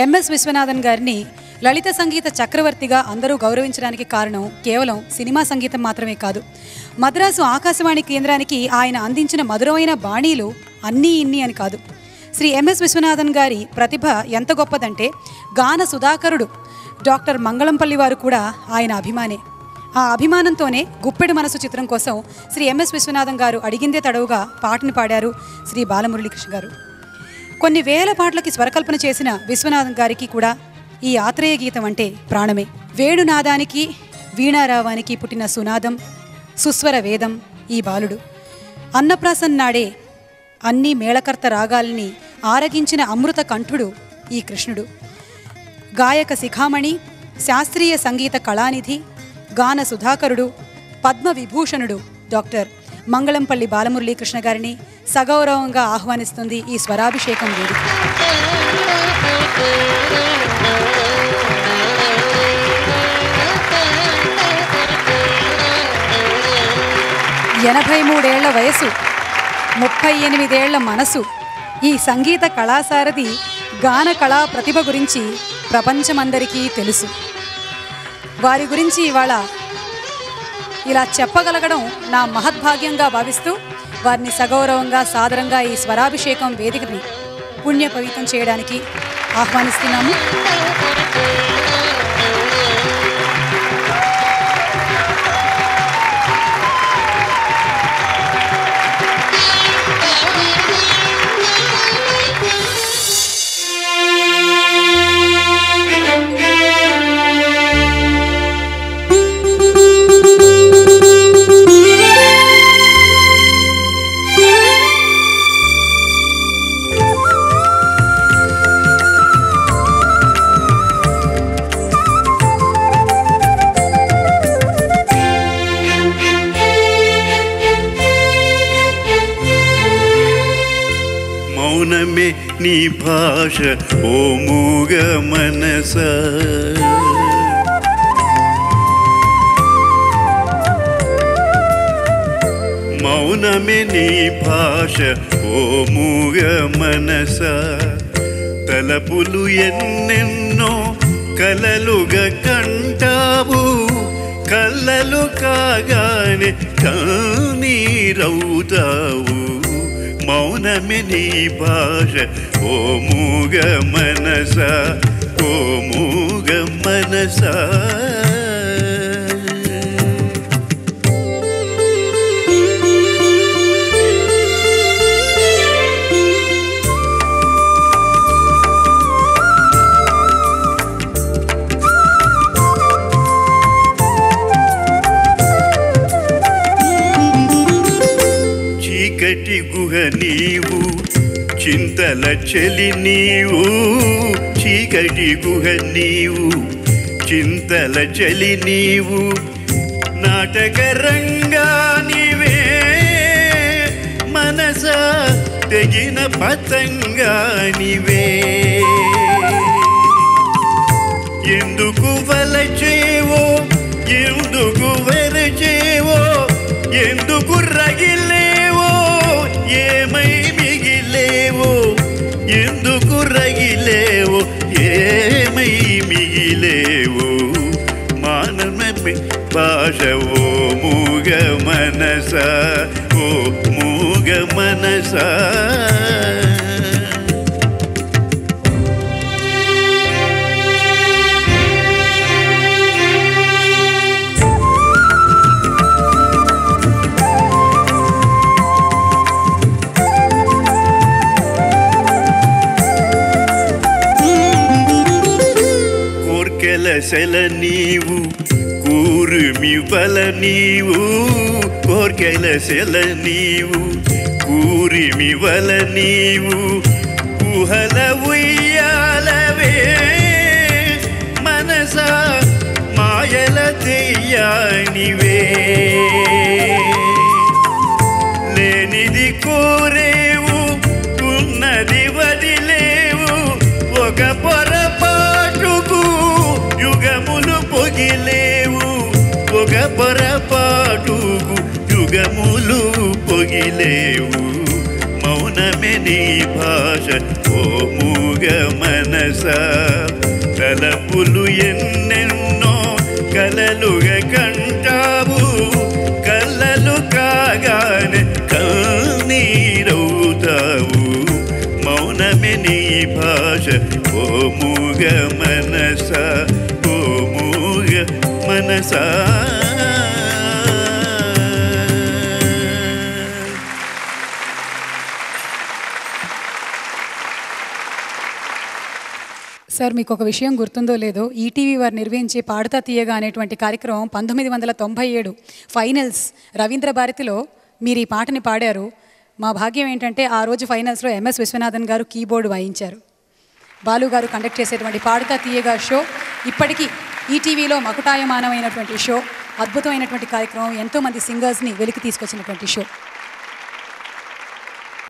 MS Viswanathan గారిని లలిత సంగీత చక్రవర్తిగా అందరూ గౌరవించడానికి కారణం కేవలం సినిమా సంగీతం మాత్రమే కాదు. మద్రాసు ఆకాశవాణి కేంద్రానికి ఆయన అందించిన మధురమైన బాణీలు అన్నీ ఇన్ని అని కాదు. శ్రీ ఎంఎస్ విశ్వనాథన్ గారి ప్రతిభ ఎంత గొప్పదంటే గాన సుధాకరుడు డాక్టర్ మంగళంపల్లి వారు కూడా ఆయన అభిమానే. ఆ అభిమానంతోనే గుప్పెడు మనసు చిత్రం కోసం శ్రీ ఎంఎస్ విశ్వనాథన్ గారు అడిగిందే తడవుగా పాటను పాడారు శ్రీ బాలమురళీకృష్ణ గారు. కొన్ని వేల పాటలకి స్వరకల్పన చేసిన విశ్వనాథన్ గారికి కూడా ఈ ఆత్రేయ గీతం అంటే ప్రాణమే. వేణునాదానికి వీణారావానికి పుట్టిన సునాదం, సుస్వర వేదం ఈ బాలుడు. అన్నప్రాసన్ నాడే అన్ని మేళకర్త రాగాల్ని ఆరగించిన అమృత కంఠుడు ఈ కృష్ణుడు. గాయక శిఖామణి, శాస్త్రీయ సంగీత కళానిధి, గాన సుధాకరుడు, పద్మ విభూషణుడు డాక్టర్ మంగళంపల్లి బాలమురళీకృష్ణ గారిని సగౌరవంగా ఆహ్వానిస్తుంది ఈ స్వరాభిషేకం వేదిక. 83 ఏళ్ల వయసు, 38 ఏళ్ల మనసు, ఈ సంగీత కళాసారథి గాన కళా ప్రతిభ గురించి ప్రపంచమందరికీ తెలుసు. వారి గురించి ఇవాళ ఇలా చెప్పగలగడం నా మహద్భాగ్యంగా భావిస్తూ వారిని సగౌరవంగా సాదరంగా ఈ స్వరాభిషేకం వేదికని పుణ్యపవితం చేయడానికి ఆహ్వానిస్తున్నాము. మౌనమే నీ భాష ఓ మూగ మనస, మౌనమే నీ భాష ఓ మూగ మనస, తలపులు ఎన్నెన్నో కలలుగా కంటావు, కళ్ళలు కాగానే కన్నీరవుతావు. మౌనమే నీ భాష ఓ మూగ మనస, ఓ మూగ మనస. చీకటి గుహ నీవు, చింతల చెలి నీవు, చీకటి గుహ నీవు, చింతల చెలి నీవు, నాటక రంగా నీవే మనస, తెగిన పతంగా నీవే. ఎందుకు వలచేవో, ఎందుకు వెరచేవో, ఎందుకు రగిలేవో, ఏమై మిగిలేవో, ఎందుకు రగిలేవో, ఏమై మిగిలేవో. మానవమే భాష ఓ మూగ మనస, ఓ మూగ మనస. సెల నీవు, కూరిమివల నీవు, కోర్కెల సెల నీవు, కూరిమివల నీవు, ఊహల ఉయ్యాలవే మనస, మాయల తెయ్యానివే. లేనిది కోరేవు, ఉన్నది వదిలేవు, ఒక పొరపాటుకు యుగములు పొగిలేవు, ఒక పొరపాటుకు యుగములు పొగిలేవు. మౌనమే నీ భాష ఓ మూగ మనస తలపులు ఎన్నెన్నో కలలుగా కంటావు కలలు కాగానే కన్నీరవుతావు మౌనమే నీ భాష ఓ మూగ మనస ఓ మూగ మనసా సార్ మీకు ఒక విషయం గుర్తుందో లేదో ఈటీవీ వారు నిర్వహించే పాడుతా తీయగా అనేటువంటి కార్యక్రమం 1997 ఫైనల్స్ రవీంద్ర భారతిలో మీరు ఈ పాటని పాడారు. మా భాగ్యం ఏంటంటే ఆ రోజు ఫైనల్స్లో ఎంఎస్ విశ్వనాథన్ గారు కీబోర్డ్ వాయించారు. బాలు గారు కండక్ట్ చేసేటువంటి పాడుతా తీయగా షో ఇప్పటికీ ఈటీవీలో మకుటాయమానమైనటువంటి షో, అద్భుతమైనటువంటి కార్యక్రమం, ఎంతోమంది సింగర్స్ని వెలికి తీసుకొచ్చినటువంటి షో.